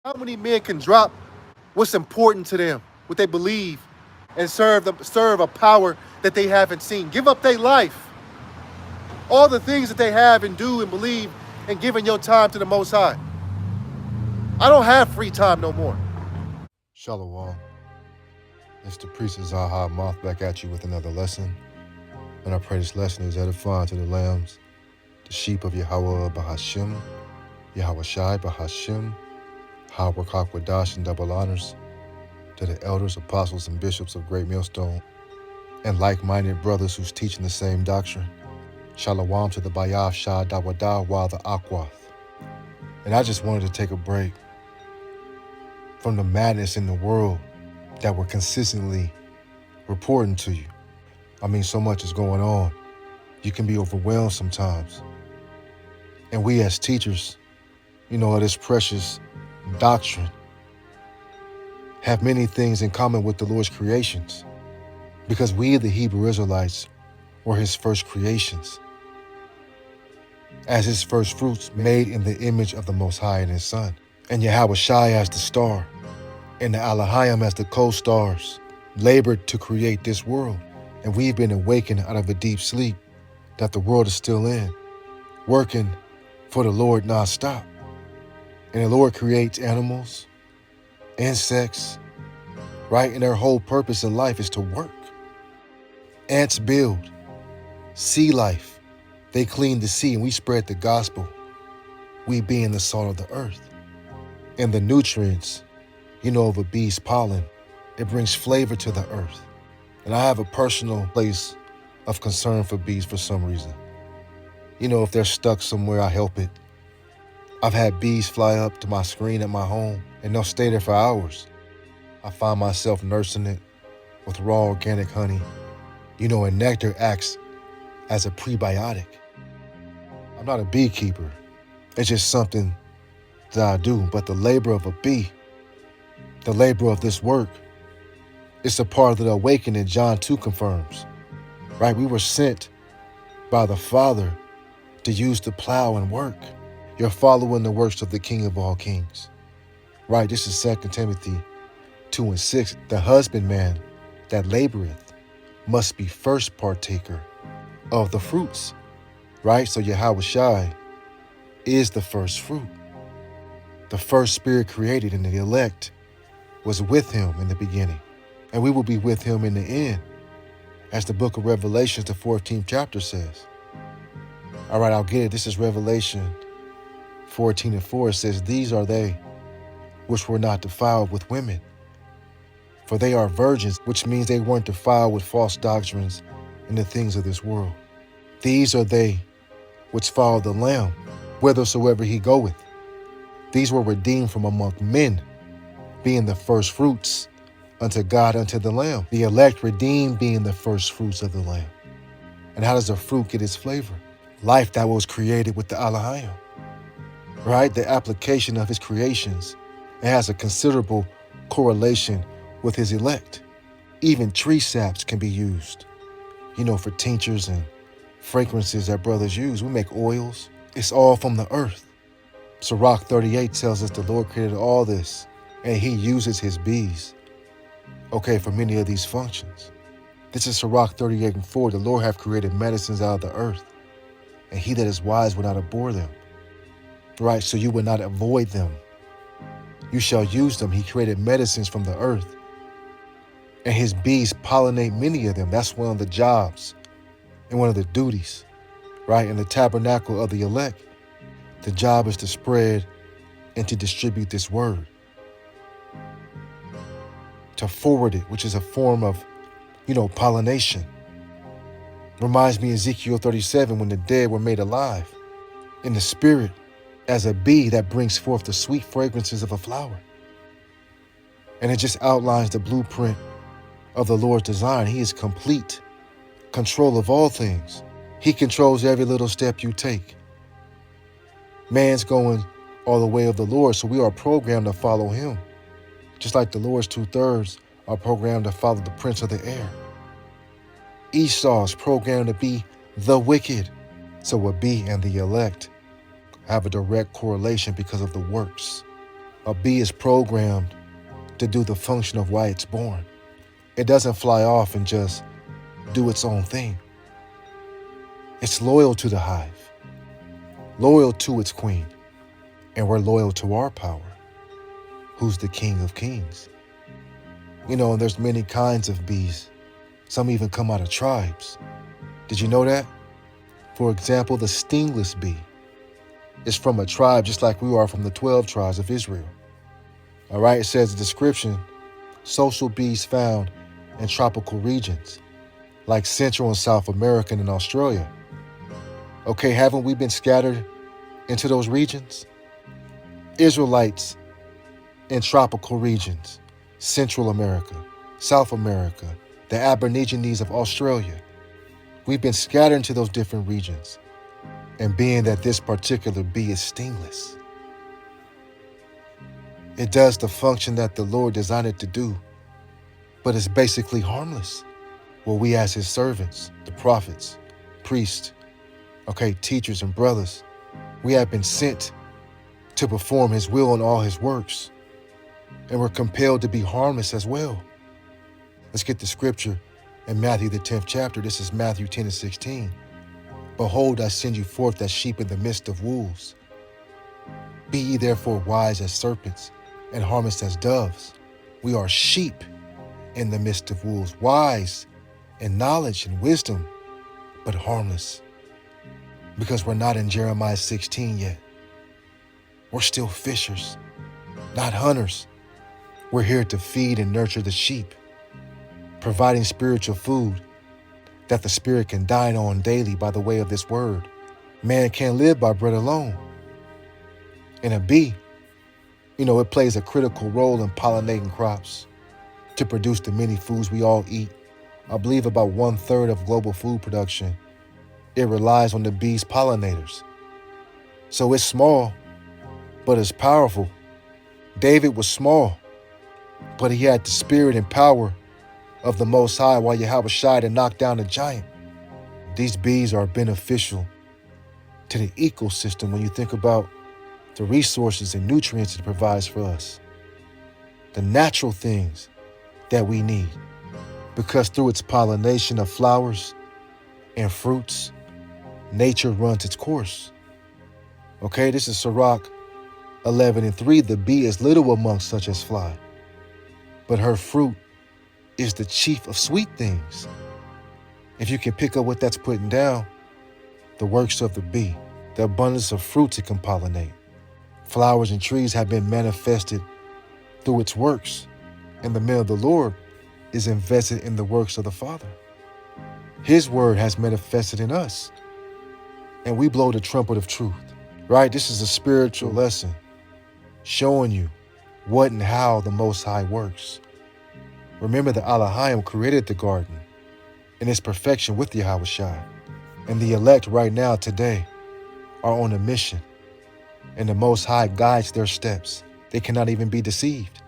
How many men can drop what's important to them, what they believe, and serve a power that they haven't seen? Give up their life, all the things that they have and do and believe, and giving your time to the Most High. I don't have free time no more. Shalom. It's the priest of ZAQAN back at you with another lesson. And I pray this lesson is edifying to the lambs, the sheep of YAHAWAH BAHASHAM, YAHAWASHI BAHASHAM, YAHAWAH and double honors, to the elders, apostles, and bishops of Great Millstone, and like-minded brothers who's teaching the same doctrine. Shalom to the THAWADAH while the AHCH. And I just wanted to take a break from the madness in the world that we're consistently reporting to you. I mean, so much is going on. You can be overwhelmed sometimes. And we as teachers, of this precious doctrine, have many things in common with the Lord's creations, because we, the Hebrew Israelites, were his first creations, as his first fruits made in the image of the Most High and his Son, and YAHAWASHI as the star, and the Elohim as the co-stars, labored to create this world. And we've been awakened out of a deep sleep that the world is still in, working for the Lord nonstop. And the Lord creates animals, insects, right? And their whole purpose in life is to work. Ants build, sea life. They clean the sea and we spread the gospel, we being the salt of the earth. And the nutrients, of a bee's pollen, it brings flavor to the earth. And I have a personal place of concern for bees for some reason. If they're stuck somewhere, I help it. I've had bees fly up to my screen at my home and they'll stay there for hours. I find myself nursing it with raw organic honey. And nectar acts as a prebiotic. I'm not a beekeeper. It's just something that I do. But the labor of a bee, the labor of this work, it's a part of the awakening John 2 confirms, right? We were sent by the Father to use the plow and work. You're following the works of the King of all kings, right? This is 2 Timothy 2:6. The husbandman that laboreth must be first partaker of the fruits, right? So YAHAWASHI is the first fruit. The first spirit created, and the elect was with him in the beginning. And we will be with him in the end, as the book of Revelations, the 14th chapter says. All right, I'll get it. This is Revelation 14:4. It says, "These are they which were not defiled with women, for they are virgins," which means they weren't defiled with false doctrines and the things of this world. "These are they which follow the Lamb, whithersoever he goeth." These were redeemed from among men, being the first fruits unto God, unto the Lamb. The elect redeemed being the first fruits of the Lamb. And how does a fruit get its flavor? Life that was created with the Elohim, right? The application of his creations. It has a considerable correlation with his elect. Even tree saps can be used, for tinctures and fragrances that brothers use. We make oils. It's all from the earth. Sirach 38 tells us the Lord created all this, and he uses his bees, for many of these functions. This is Sirach 38:4. The Lord hath created medicines out of the earth, and he that is wise will not abhor them. Right, so you will not avoid them. You shall use them. He created medicines from the earth, and his bees pollinate many of them. That's one of the jobs and one of the duties, right? In the tabernacle of the elect, the job is to spread and to distribute this word, to forward it, which is a form of, pollination. Reminds me of Ezekiel 37, when the dead were made alive in the spirit as a bee that brings forth the sweet fragrances of a flower. And it just outlines the blueprint of the Lord's design. He is complete control of all things. He controls every little step you take. Man's going all the way of the Lord, so we are programmed to follow him. Just like the Lord's 2/3 are programmed to follow the prince of the air. Esau is programmed to be the wicked. So a bee and the elect have a direct correlation because of the works A bee is programmed to do the function of why it's born. It doesn't fly off and just do its own thing. It's loyal to the hive, loyal to its queen, and we're loyal to our power, who's the King of Kings. You know, there's many kinds of bees. Some even come out of tribes. Did you know that? For example, the stingless bee is from a tribe just like we are from the 12 tribes of Israel. All right, it says the description, social bees found in tropical regions like Central and South America and Australia. Okay, haven't we been scattered into those regions? Israelites in tropical regions, Central America, South America, the Aborigines of Australia. We've been scattered into those different regions. And being that this particular bee is stingless, it does the function that the Lord designed it to do, but it's basically harmless. Well, we as his servants, the prophets, priests, okay, teachers and brothers, we have been sent to perform his will in all his works, and we're compelled to be harmless as well. Let's get the scripture in Matthew the 10th chapter. This is Matthew 10 and 16. Behold, I send you forth as sheep in the midst of wolves. Be ye therefore wise as serpents and harmless as doves. We are sheep in the midst of wolves, wise in knowledge and wisdom, but harmless. Because we're not in Jeremiah 16 yet. We're still fishers, not hunters. We're here to feed and nurture the sheep, providing spiritual food that the spirit can dine on daily by the way of this word. Man can't live by bread alone. And a bee, you know, it plays a critical role in pollinating crops to produce the many foods we all eat. I believe about 1/3 of global food production, it relies on the bees' pollinators. So it's small, but it's powerful. David was small, but he had the spirit and power of the Most High, while YAHAWASHI to knock down a giant. These bees are beneficial to the ecosystem when you think about the resources and nutrients it provides for us, the natural things that we need, because through its pollination of flowers and fruits, nature runs its course. Okay, this is Sirach 11 and 3. The bee is little amongst such as fly, but her fruit is the chief of sweet things. If you can pick up what that's putting down, the works of the bee, the abundance of fruits it can pollinate. Flowers and trees have been manifested through its works, and the man of the Lord is invested in the works of the Father. His word has manifested in us, and we blow the trumpet of truth, right? This is a spiritual lesson showing you what and how the Most High works. Remember that Elohim created the garden in its perfection with YAHAWASHI. And the elect right now, today, are on a mission. And the Most High guides their steps. They cannot even be deceived,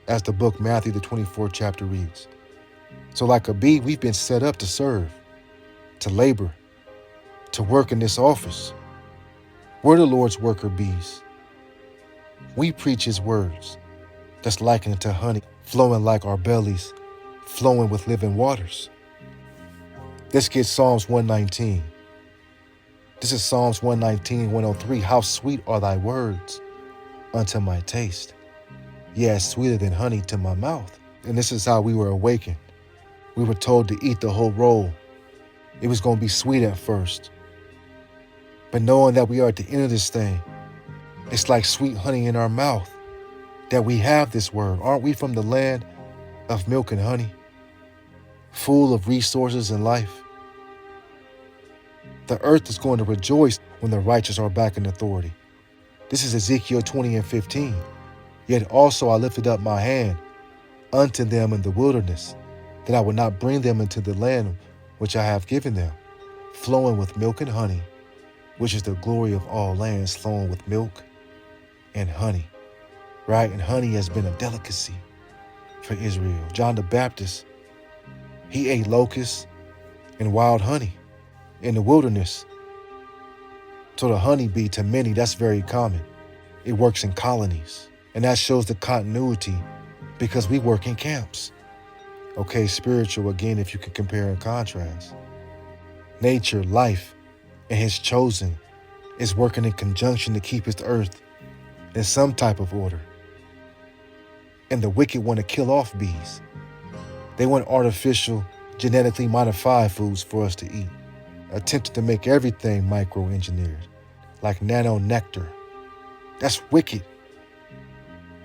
as the book Matthew the 24th chapter reads. So like a bee, we've been set up to serve, to labor, to work in this office. We're the Lord's worker bees. We preach his words that's likened to honey, flowing like our bellies, flowing with living waters. Let's get Psalms 119. This is Psalms 119, 103. How sweet are thy words unto my taste. Yes, sweeter than honey to my mouth. And this is how we were awakened. We were told to eat the whole roll. It was going to be sweet at first. But knowing that we are at the end of this thing, it's like sweet honey in our mouth, that we have this word. Aren't we from the land of milk and honey, full of resources and life? The earth is going to rejoice when the righteous are back in authority. This is Ezekiel 20 and 15. Yet also I lifted up my hand unto them in the wilderness, that I would not bring them into the land which I have given them, flowing with milk and honey, which is the glory of all lands, flowing with milk and honey. Right? And honey has been a delicacy for Israel. John the Baptist, he ate locusts and wild honey in the wilderness. So the honeybee, to many, that's very common. It works in colonies. And that shows the continuity because we work in camps. Okay, spiritual again, if you can compare and contrast. Nature, life, and his chosen is working in conjunction to keep his earth in some type of order. And the wicked want to kill off bees. They want artificial, genetically modified foods for us to eat, attempting to make everything micro-engineered, like nano nectar. That's wicked.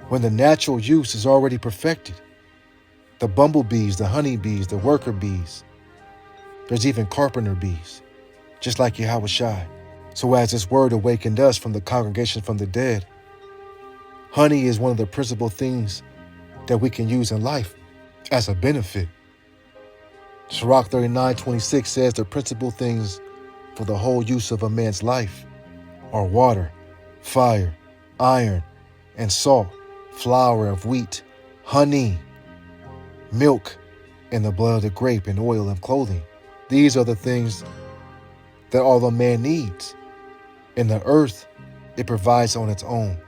When the natural use is already perfected. The bumblebees, the honeybees, the worker bees. There's even carpenter bees, just like YAHAWASHI. So as this word awakened us from the congregation from the dead, honey is one of the principal things that we can use in life as a benefit. Sirach 39:26 says the principal things for the whole use of a man's life are water, fire, iron, and salt, flour of wheat, honey, milk, and the blood of the grape, and oil of clothing. These are the things that all a man needs. In the earth, it provides on its own.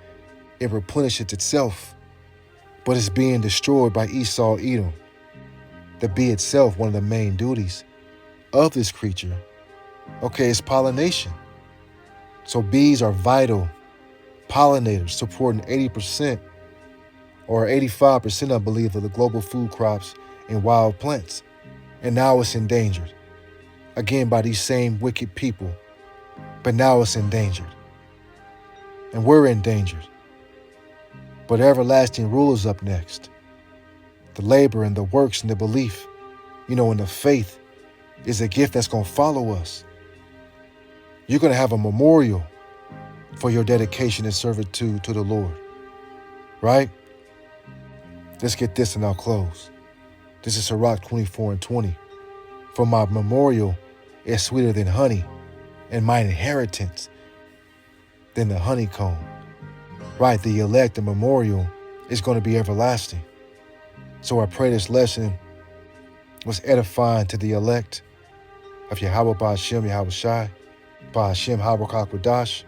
It replenishes itself, but it's being destroyed by Esau, Edom. The bee itself, one of the main duties of this creature, okay, is pollination. So bees are vital pollinators, supporting 80% or 85%, I believe, of the global food crops and wild plants. And now it's endangered, again, by these same wicked people. But now it's endangered. And we're endangered. But everlasting rule is up next. The labor and the works and the belief, and the faith is a gift that's going to follow us. You're going to have a memorial for your dedication and servitude to the Lord. Right? Let's get this and I'll close. This is Sirach 24:20. For my memorial is sweeter than honey, and my inheritance than the honeycomb. Right, the elect, the memorial, is going to be everlasting. So I pray this lesson was edifying to the elect of Yahawah BAHASHAM, YAHAWASHI, BAHASHAM HaRakakwadash.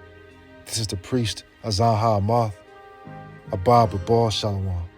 This is the priest Azan Ha'amath, Abba Babal Shalom.